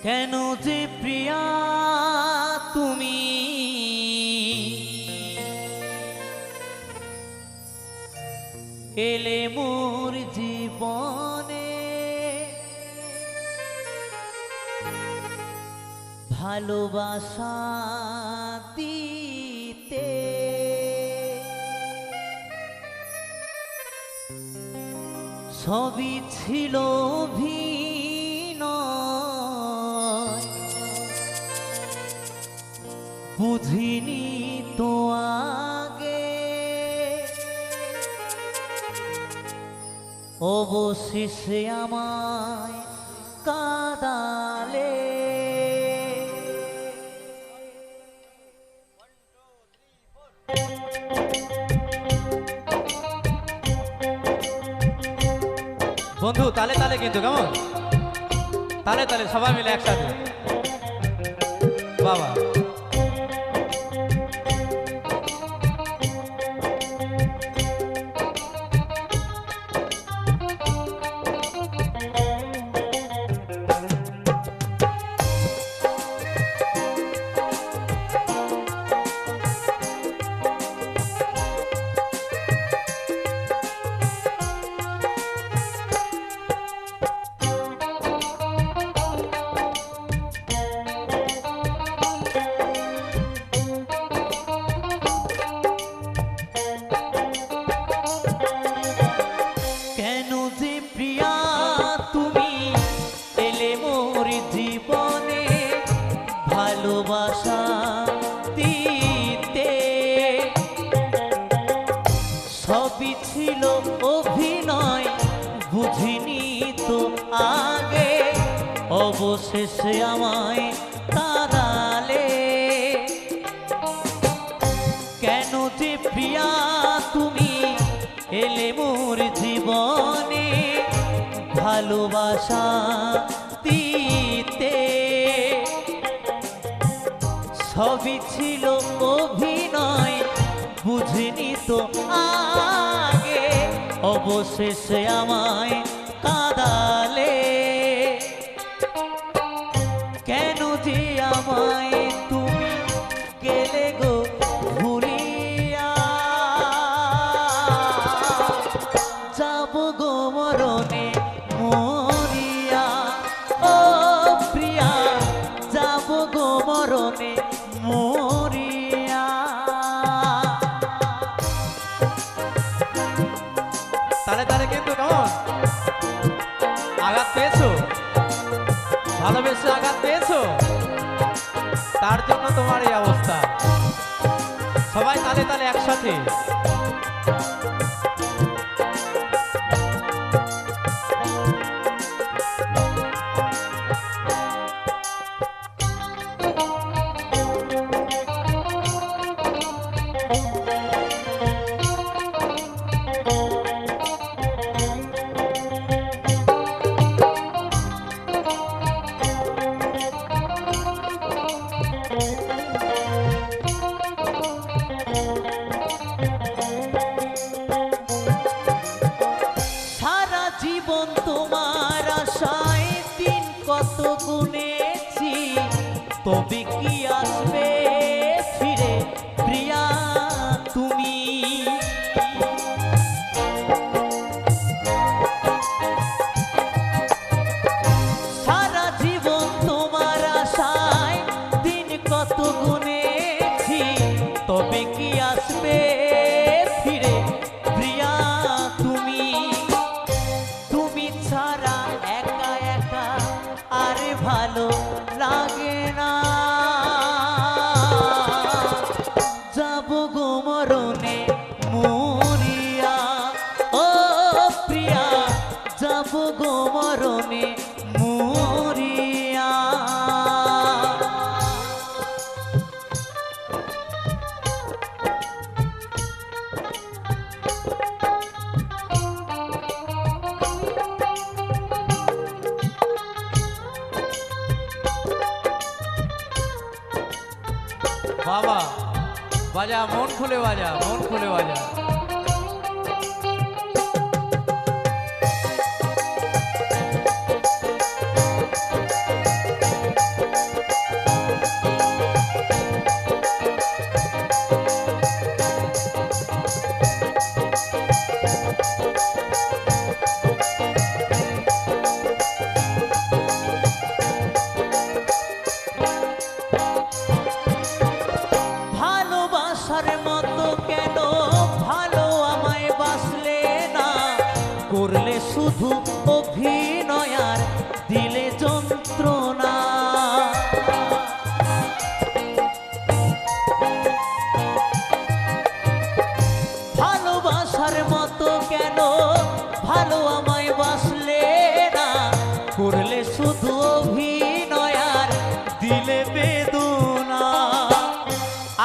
কেন যে প্রিয়া তুমি এলে মোর জীবনে, ভালোবাসা দিতে সবই ছিল অভিনয়, বুঝিনি তো আগে অবশেষে আমায় কাঁদালে। বন্ধু তালে তালে কিন্তু কেমন তালে তালে সবাই মিলে একসাথে বাবা। ভালোবাসা দিতে সবই ছিল অভিনয়, বুঝিনি তো আগে অবশেষে আমায় কাঁদালে। কেন যে প্রিয়া তুমি এলে মোর জীবনে, ভালোবাসা দিতে সবই ছিল অভিনয়, বুঝিনি তো আগে অবশেষে আমায় কাঁদালে। কেন যে আমায় তুমি গেলে গো ভুলিয়া, যাব গো মরণে মরিয়া। ও প্রিয়া যাব গো মরণে মরিয়া। তালে তালে কিন্তু কেমন আঘাত পেয়েছো, ভালোবেসে আঘাত পেয়েছো, তার জন্য তোমার এই অবস্থা। সবাই তালে তালে একসাথে। সারা জীবন তোমার আশায় দিন কত গুনেছি, তবে কি আসবে ফিরে প্রিয়া তুমি। সারা জীবন তোমার আশায় দিন কত গুনেছি, তবে কি আসবে ফিরে প্রিয়া তুমি। তুমি ছাড়া একা একা আর ভালো লাগে না, যাব গো মরণে মরিয়া। ও প্রিয়া যাব গো মরণে মরিয়া। বাবা বাজা, মন খুলে বাজা, মন খুলে বাজা। শুধু অভিনয় আর দিলে বেদনা।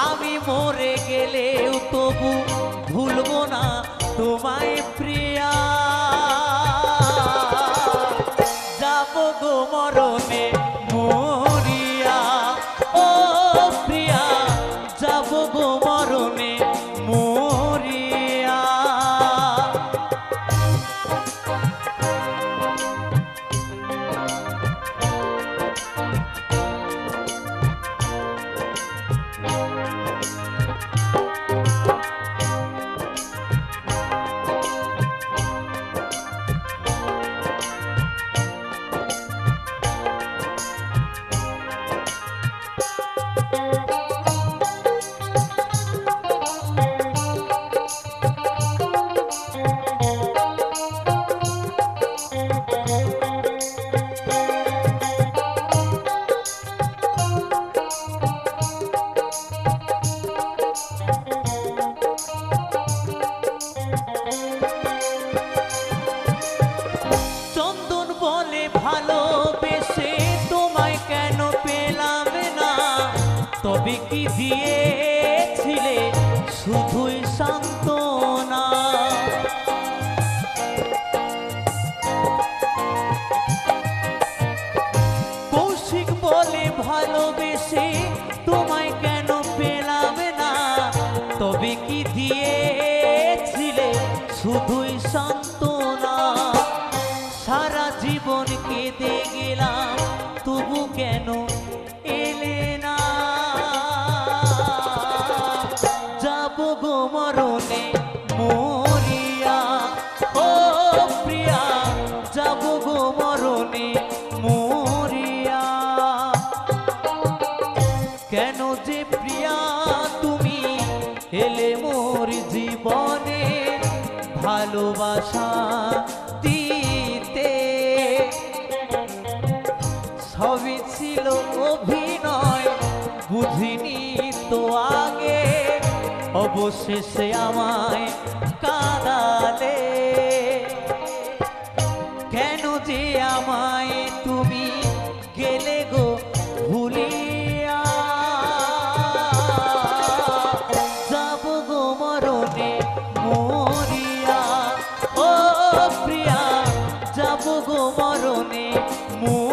আমি মরে গেলেও তবু ভুলবো না তোমায় প্রিয়া। যাব গো মরণে মরিয়া, ও প্রিয়া যাব গো মরণে মরিয়া। চন্দন বলে ভালোবেসে তোমায় কেন পেলাম না, তবে কি দিয়েছিলে শুধুই সান্ত্বনা। কৌশিক বলে ভালোবেসে তোমায় কেন পেলাম না, তবে কি দিয়েছিলে শুধুই সান্ত্বনা। সারা জীবন কেঁদে গেলাম তবু কেন এলে না। যাব গো মরণে মরিয়া, ও প্রিয়া যাব গো মরণে মরিয়া। কেন যে প্রিয়া তুমি এলে মোর জীবনে ভালোবাসা দিতে। সবই ছিল অভিনয় বুঝিনি তো আগে, অবশেষে আমায় কাঁদালে। কেন যে আমায় তুমি গেলে গো ভুলিয়া। যাব গো মরণে মরিয়া, ও প্রিয়া যাব গো মরণে মরিয়া।